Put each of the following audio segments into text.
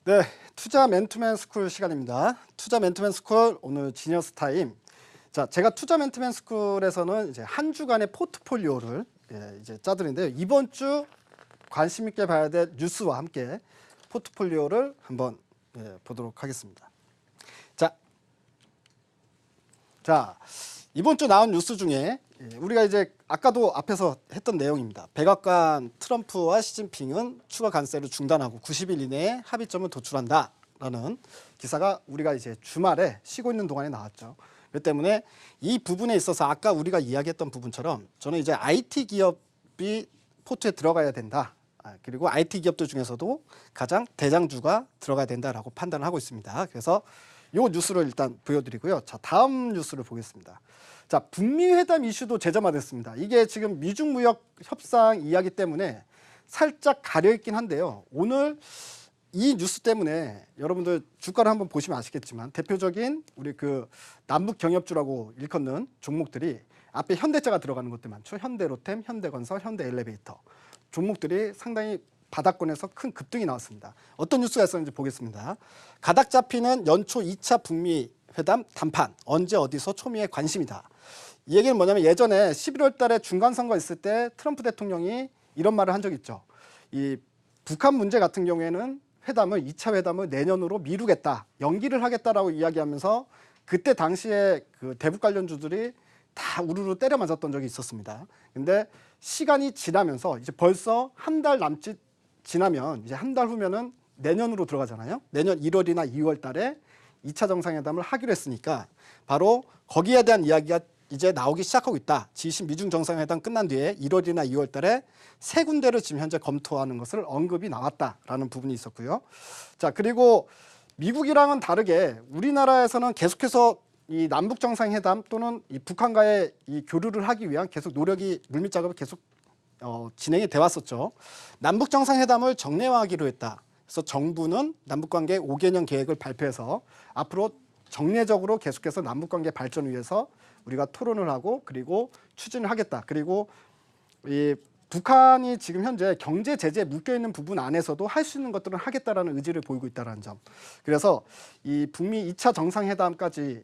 네, 투자 맨투맨 스쿨 시간입니다. 투자 맨투맨 스쿨 오늘 지니어스 타임. 자, 제가 투자 맨투맨 스쿨에서는 이제 한 주간의 포트폴리오를 이제 짜드리는데요. 이번 주 관심 있게 봐야 될 뉴스와 함께 포트폴리오를 한번 보도록 하겠습니다. 자, 이번 주 나온 뉴스 중에 우리가 이제 아까도 앞에서 했던 내용입니다. 백악관 트럼프와 시진핑은 추가 관세를 중단하고 90일 이내에 합의점을 도출한다라는 기사가 우리가 이제 주말에 쉬고 있는 동안에 나왔죠. 그렇기 때문에 이 부분에 있어서 아까 우리가 이야기했던 부분처럼 저는 이제 IT 기업이 포트에 들어가야 된다. 그리고 IT 기업들 중에서도 가장 대장주가 들어가야 된다라고 판단을 하고 있습니다. 그래서 이 뉴스를 일단 보여드리고요. 자, 다음 뉴스를 보겠습니다. 자, 북미 회담 이슈도 재점화됐습니다. 이게 지금 미중 무역 협상 이야기 때문에 살짝 가려 있긴 한데요. 오늘 이 뉴스 때문에 여러분들 주가를 한번 보시면 아시겠지만 대표적인 우리 그 남북 경협주라고 일컫는 종목들이 앞에 현대자가 들어가는 것들 많죠. 현대로템, 현대건설, 현대엘리베이터 종목들이 상당히 바닥권에서 큰 급등이 나왔습니다. 어떤 뉴스가 있었는지 보겠습니다. 가닥 잡히는 연초 2차 북미 회담 단판, 언제 어디서 초미의 관심이다. 이 얘기는 뭐냐면 예전에 11월 달에 중간선거 있을 때 트럼프 대통령이 이런 말을 한 적이 있죠. 이 북한 문제 같은 경우에는 회담을 2차 회담을 내년으로 미루겠다, 연기를 하겠다라고 이야기하면서 그때 당시에 그 대북 관련주들이 다 우르르 때려 맞았던 적이 있었습니다. 근데 시간이 지나면서 이제 벌써 한 달 남짓 지나면 이제 한 달 후면은 내년으로 들어가잖아요. 내년 1월이나 2월 달에 2차 정상회담을 하기로 했으니까 바로 거기에 대한 이야기가 이제 나오기 시작하고 있다. G20 미중 정상회담 끝난 뒤에 1월이나 2월 달에 세 군데를 지금 현재 검토하는 것을 언급이 나왔다라는 부분이 있었고요. 자, 그리고 미국이랑은 다르게 우리나라에서는 계속해서 이 남북 정상회담 또는 이 북한과의 이 교류를 하기 위한 계속 노력이 물밑 작업이 계속 진행이 돼 왔었죠. 남북 정상회담을 정례화하기로 했다. 그래서 정부는 남북관계 5개년 계획을 발표해서 앞으로 정례적으로 계속해서 남북관계 발전을 위해서 우리가 토론을 하고 그리고 추진을 하겠다. 그리고 이 북한이 지금 현재 경제 제재에 묶여 있는 부분 안에서도 할 수 있는 것들은 하겠다라는 의지를 보이고 있다는 점. 그래서 이 북미 2차 정상회담까지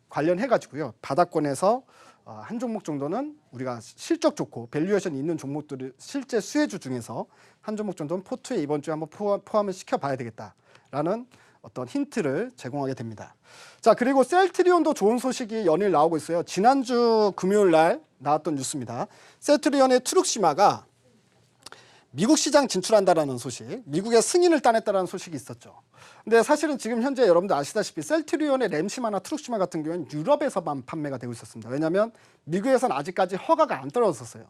관련해 가지고요. 바닥권에서 한 종목 정도는 우리가 실적 좋고 밸류에이션 있는 종목들을 실제 수혜주 중에서 한 종목 정도는 포트에 이번 주에 한번 포함을 시켜봐야 되겠다라는 어떤 힌트를 제공하게 됩니다. 자, 그리고 셀트리온도 좋은 소식이 연일 나오고 있어요. 지난주 금요일 날 나왔던 뉴스입니다. 셀트리온의 트룩시마가 미국 시장 진출한다라는 소식, 미국의 승인을 따냈다라는 소식이 있었죠. 근데 사실은 지금 현재 여러분들 아시다시피 셀트리온의 램시마나 트룩시마 같은 경우는 유럽에서만 판매가 되고 있었습니다. 왜냐하면 미국에서는 아직까지 허가가 안 떨어졌었어요.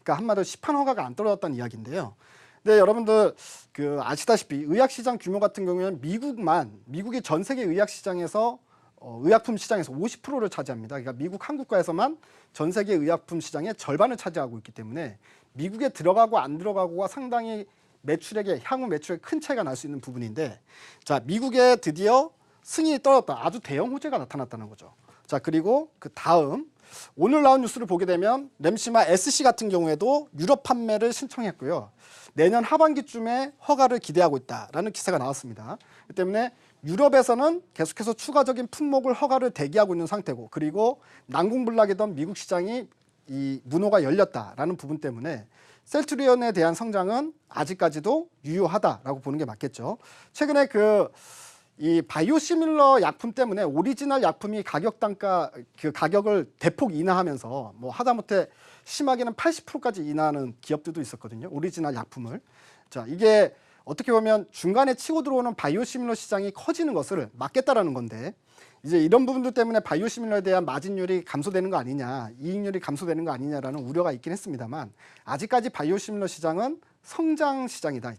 그러니까 한마디로 시판 허가가 안 떨어졌다는 이야기인데요. 근데 여러분들 그 아시다시피 의약 시장 규모 같은 경우에는 미국이 전 세계 의약 시장에서 의약품 시장에서 50%를 차지합니다. 그러니까 미국 한국가에서만 전 세계 의약품 시장의 절반을 차지하고 있기 때문에 미국에 들어가고 안 들어가고가 상당히 향후 매출액에 큰 차이가 날 수 있는 부분인데, 자, 미국에 드디어 승인이 떨어졌다. 아주 대형 호재가 나타났다는 거죠. 자, 그리고 그 다음 오늘 나온 뉴스를 보게 되면 램시마 SC 같은 경우에도 유럽 판매를 신청했고요. 내년 하반기쯤에 허가를 기대하고 있다라는 기사가 나왔습니다. 그렇기 때문에 유럽에서는 계속해서 추가적인 품목을 허가를 대기하고 있는 상태고, 그리고 난공불락이던 미국 시장이 이 문호가 열렸다라는 부분 때문에 셀트리온에 대한 성장은 아직까지도 유효하다라고 보는 게 맞겠죠. 최근에 이 바이오시밀러 약품 때문에 오리지널 약품이 가격을 대폭 인하하면서 뭐 하다못해 심하게는 80%까지 인하하는 기업들도 있었거든요. 오리지널 약품을. 자, 이게 어떻게 보면 중간에 치고 들어오는 바이오시밀러 시장이 커지는 것을 막겠다라는 건데, 이제 이런 부분들 때문에 바이오시밀러에 대한 마진율이 감소되는 거 아니냐, 이익률이 감소되는 거 아니냐라는 우려가 있긴 했습니다만, 아직까지 바이오시밀러 시장은 성장 시장이다.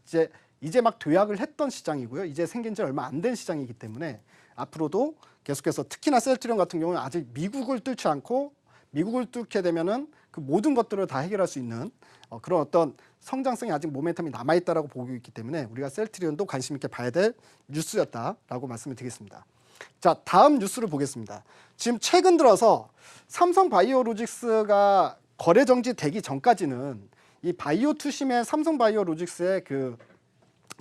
이제 막 도약을 했던 시장이고요. 이제 생긴 지 얼마 안 된 시장이기 때문에 앞으로도 계속해서 특히나 셀트리온 같은 경우는 아직 미국을 뚫지 않고, 미국을 뚫게 되면은 그 모든 것들을 다 해결할 수 있는 그런 어떤 성장성이 아직 모멘텀이 남아있다라고 보고 있기 때문에 우리가 셀트리온도 관심 있게 봐야 될 뉴스였다라고 말씀을 드리겠습니다. 자, 다음 뉴스를 보겠습니다. 지금 최근 들어서 삼성바이오로직스가 거래 정지되기 전까지는 이 바이오 투심의 삼성바이오로직스의 그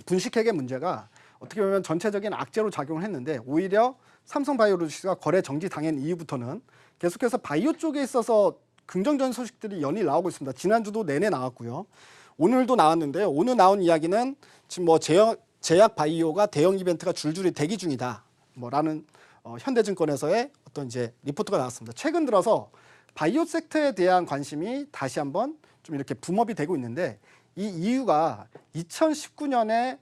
분식회계 문제가 어떻게 보면 전체적인 악재로 작용을 했는데 오히려 삼성바이오로직스가 거래 정지 당한 이후부터는 계속해서 바이오 쪽에 있어서 긍정적인 소식들이 연일 나오고 있습니다. 지난주도 내내 나왔고요. 오늘도 나왔는데요. 오늘 나온 이야기는 지금 뭐 제약 바이오가 대형 이벤트가 줄줄이 대기 중이다. 뭐라는 현대증권에서의 어떤 이제 리포트가 나왔습니다. 최근 들어서 바이오 섹터에 대한 관심이 다시 한번 좀 이렇게 붐업이 되고 있는데 이 이유가 2019년에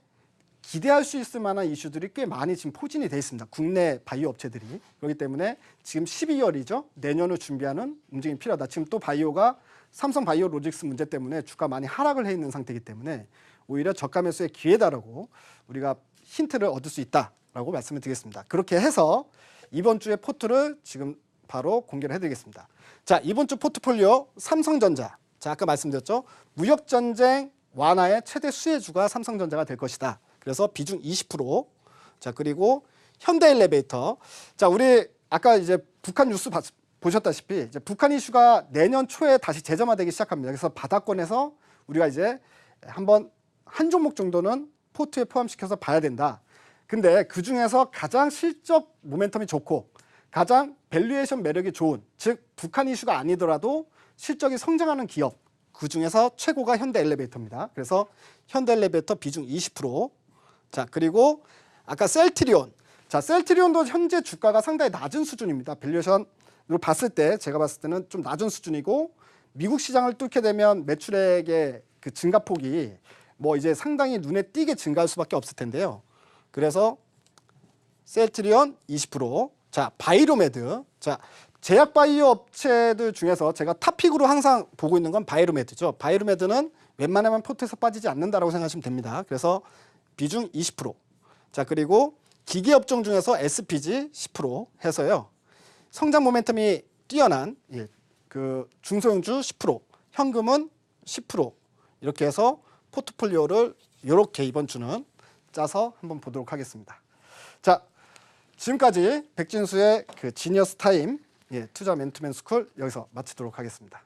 기대할 수 있을 만한 이슈들이 꽤 많이 지금 포진이 돼 있습니다. 국내 바이오 업체들이. 그렇기 때문에 지금 12월이죠. 내년을 준비하는 움직임이 필요하다. 지금 또 바이오가 삼성 바이오로직스 문제 때문에 주가 많이 하락을 해 있는 상태이기 때문에 오히려 저가 매수의 기회다라고 우리가 힌트를 얻을 수 있다라고 말씀을 드리겠습니다. 그렇게 해서 이번 주의 포트를 지금 바로 공개를 해드리겠습니다. 자, 이번 주 포트폴리오 삼성전자. 자, 아까 말씀드렸죠. 무역전쟁 완화의 최대 수혜주가 삼성전자가 될 것이다. 그래서 비중 20%. 자, 그리고 현대엘리베이터. 자, 우리 아까 이제 북한 뉴스 보셨다시피 이제 북한 이슈가 내년 초에 다시 재점화되기 시작합니다. 그래서 바닥권에서 우리가 이제 한번 한 종목 정도는 포트에 포함시켜서 봐야 된다. 근데 그 중에서 가장 실적 모멘텀이 좋고 가장 밸류에이션 매력이 좋은, 즉 북한 이슈가 아니더라도 실적이 성장하는 기업, 그 중에서 최고가 현대엘리베이터입니다. 그래서 현대엘리베이터 비중 20%. 자, 그리고 아까 셀트리온. 자, 셀트리온도 현재 주가가 상당히 낮은 수준입니다. 밸류에이션으로 봤을 때 제가 봤을 때는 좀 낮은 수준이고 미국 시장을 뚫게 되면 매출액의 그 증가폭이 뭐 이제 상당히 눈에 띄게 증가할 수밖에 없을 텐데요. 그래서 셀트리온 20%. 자, 바이로메드. 자, 제약 바이오 업체들 중에서 제가 탑픽으로 항상 보고 있는 건 바이로메드죠. 바이로메드는 웬만하면 포트에서 빠지지 않는다라고 생각하시면 됩니다. 그래서 비중 20%. 자, 그리고 기계 업종 중에서 SPG 10% 해서요. 성장 모멘텀이 뛰어난 그 중소형주 10%, 현금은 10% 이렇게 해서 포트폴리오를 이렇게 이번 주는 짜서 한번 보도록 하겠습니다. 자, 지금까지 백진수의 그 지니어스 타임 투자 맨투맨 스쿨 여기서 마치도록 하겠습니다.